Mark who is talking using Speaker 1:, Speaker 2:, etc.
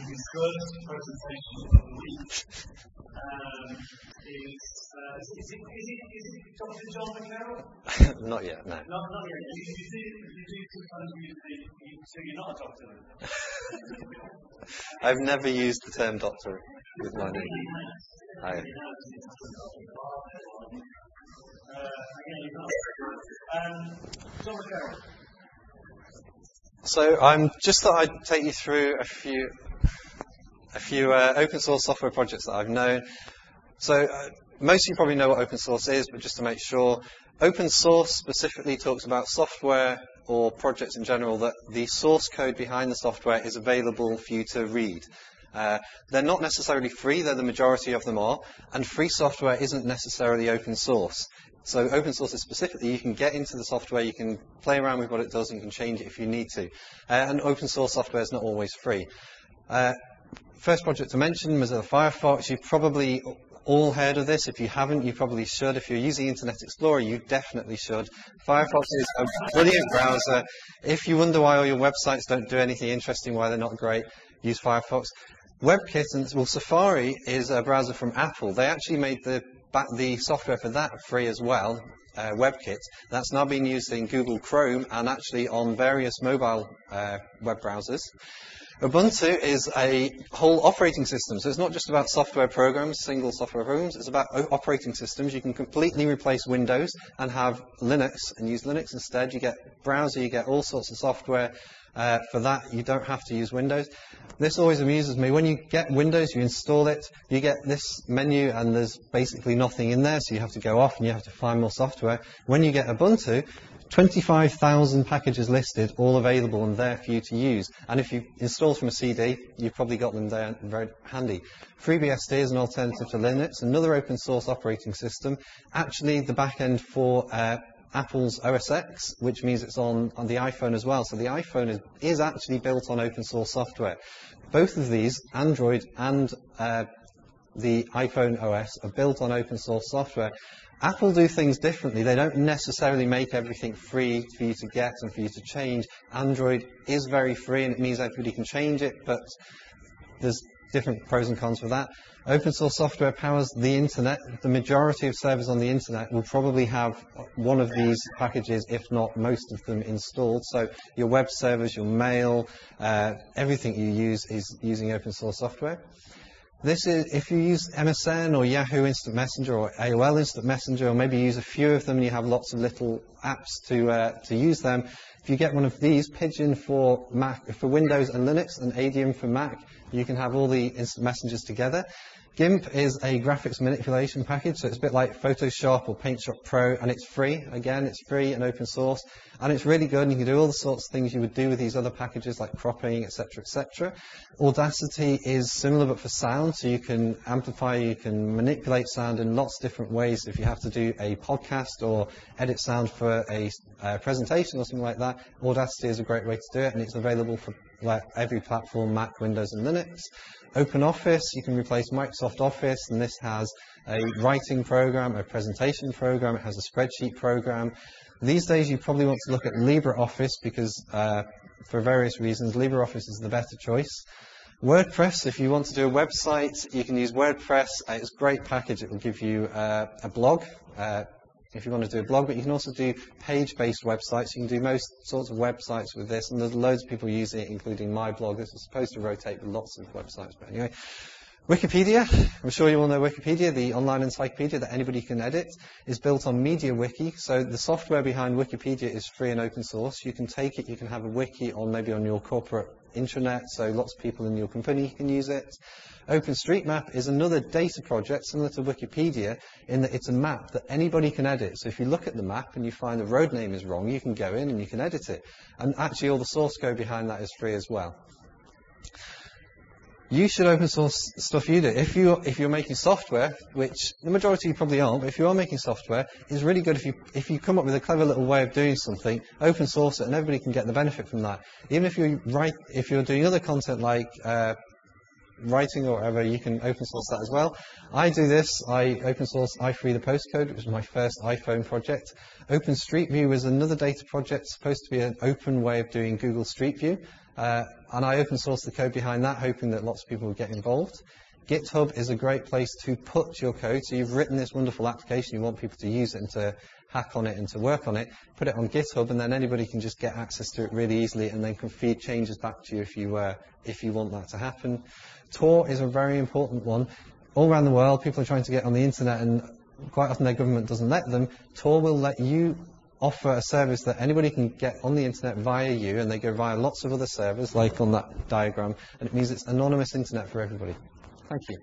Speaker 1: his first presentation of the week is it Dr. John Mckerrell?
Speaker 2: Not yet, no.
Speaker 1: Not yet. You do sometimes use so you're not a doctor.
Speaker 2: I've never used the term doctor with my name.
Speaker 1: John Mckerrell.
Speaker 2: So I'm just thought I'd take you through a few open source software projects that I've known. So most of you probably know what open source is, but just to make sure, open source specifically talks about software or projects in general that the source code behind the software is available for you to read. They're not necessarily free, though the majority of them are, and free software isn't necessarily open source. So open source is specifically, you can get into the software, you can play around with what it does, and you can change it if you need to. And open source software is not always free. First project to mention, Mozilla Firefox. You've probably all heard of this. If you haven't, you probably should. If you're using Internet Explorer, you definitely should. Firefox is a brilliant browser. If you wonder why all your websites don't do anything interesting, why they're not great, use Firefox. WebKit and Safari is a browser from Apple. They actually made the software for that free as well, WebKit. That's now being used in Google Chrome and actually on various mobile web browsers. Ubuntu is a whole operating system, so it's not just about software programs, single software programs, it's about operating systems. You can completely replace Windows and have Linux and use Linux instead. You get browser, you get all sorts of software for that. You don't have to use Windows. This always amuses me. When you get Windows, you install it, you get this menu and there's basically nothing in there, so you have to go off and you have to find more software. When you get Ubuntu, 25,000 packages listed, all available and there for you to use. And if you install from a CD, you've probably got them there very handy. FreeBSD is an alternative to Linux, another open source operating system. Actually, the backend for Apple's OS X, which means it's on the iPhone as well. So the iPhone is actually built on open source software. Both of these, Android and the iPhone OS, are built on open source software. Apple do things differently. They don't necessarily make everything free for you to get and for you to change. Android is very free and it means everybody can change it, but there's different pros and cons for that. Open source software powers the internet. The majority of servers on the internet will probably have one of these packages, if not most of them, installed. So your web servers, your mail, everything you use is using open source software. This is, if you use MSN or Yahoo Instant Messenger or AOL Instant Messenger, or maybe you use a few of them and you have lots of little apps to use them, if you get one of these, Pigeon for Mac, for Windows and Linux, and Adium for Mac, you can have all the instant messengers together. GIMP is a graphics manipulation package, so it's a bit like Photoshop or PaintShop Pro, and it's free. Again, it's free and open source, and it's really good, and you can do all the sorts of things you would do with these other packages, like cropping, etc., etc. Audacity is similar, but for sound, so you can amplify, you can manipulate sound in lots of different ways. If you have to do a podcast or edit sound for a presentation or something like that, Audacity is a great way to do it, and it's available for every platform, Mac, Windows, and Linux. OpenOffice, you can replace Microsoft Office, and this has a writing program, a presentation program, it has a spreadsheet program. These days you probably want to look at LibreOffice because for various reasons LibreOffice is the better choice. WordPress, if you want to do a website, you can use WordPress. It's a great package. It will give you a blog if you want to do a blog, but you can also do page-based websites. You can do most sorts of websites with this, and there's loads of people using it, including my blog. This is supposed to rotate with lots of websites, but anyway. Wikipedia, I'm sure you all know Wikipedia, the online encyclopedia that anybody can edit, is built on MediaWiki. So the software behind Wikipedia is free and open source. You can take it, you can have a wiki on maybe on your corporate intranet, so lots of people in your company can use it. OpenStreetMap is another data project similar to Wikipedia in that it's a map that anybody can edit. So if you look at the map and you find the road name is wrong, you can go in and you can edit it. And actually all the source code behind that is free as well. You should open source stuff you do. If you're making software, which the majority of you probably aren't, but if you are making software, it's really good if you come up with a clever little way of doing something, open source it, and everybody can get the benefit from that. Even if you're doing other content like writing or whatever, you can open source that as well. I do this. I open source iFreeThePostcode, which was my first iPhone project. OpenStreetView is another data project supposed to be an open way of doing Google Street View. And I open source the code behind that, hoping that lots of people will get involved. GitHub is a great place to put your code. So you've written this wonderful application, you want people to use it and to hack on it and to work on it, put it on GitHub, and then anybody can just get access to it really easily and then can feed changes back to you if you want that to happen. Tor is a very important one. All around the world, people are trying to get on the internet, and quite often their government doesn't let them. Tor will let you offer a service that anybody can get on the internet via you, and they go via lots of other servers, like on that diagram, and it means it's anonymous internet for everybody. Thank you.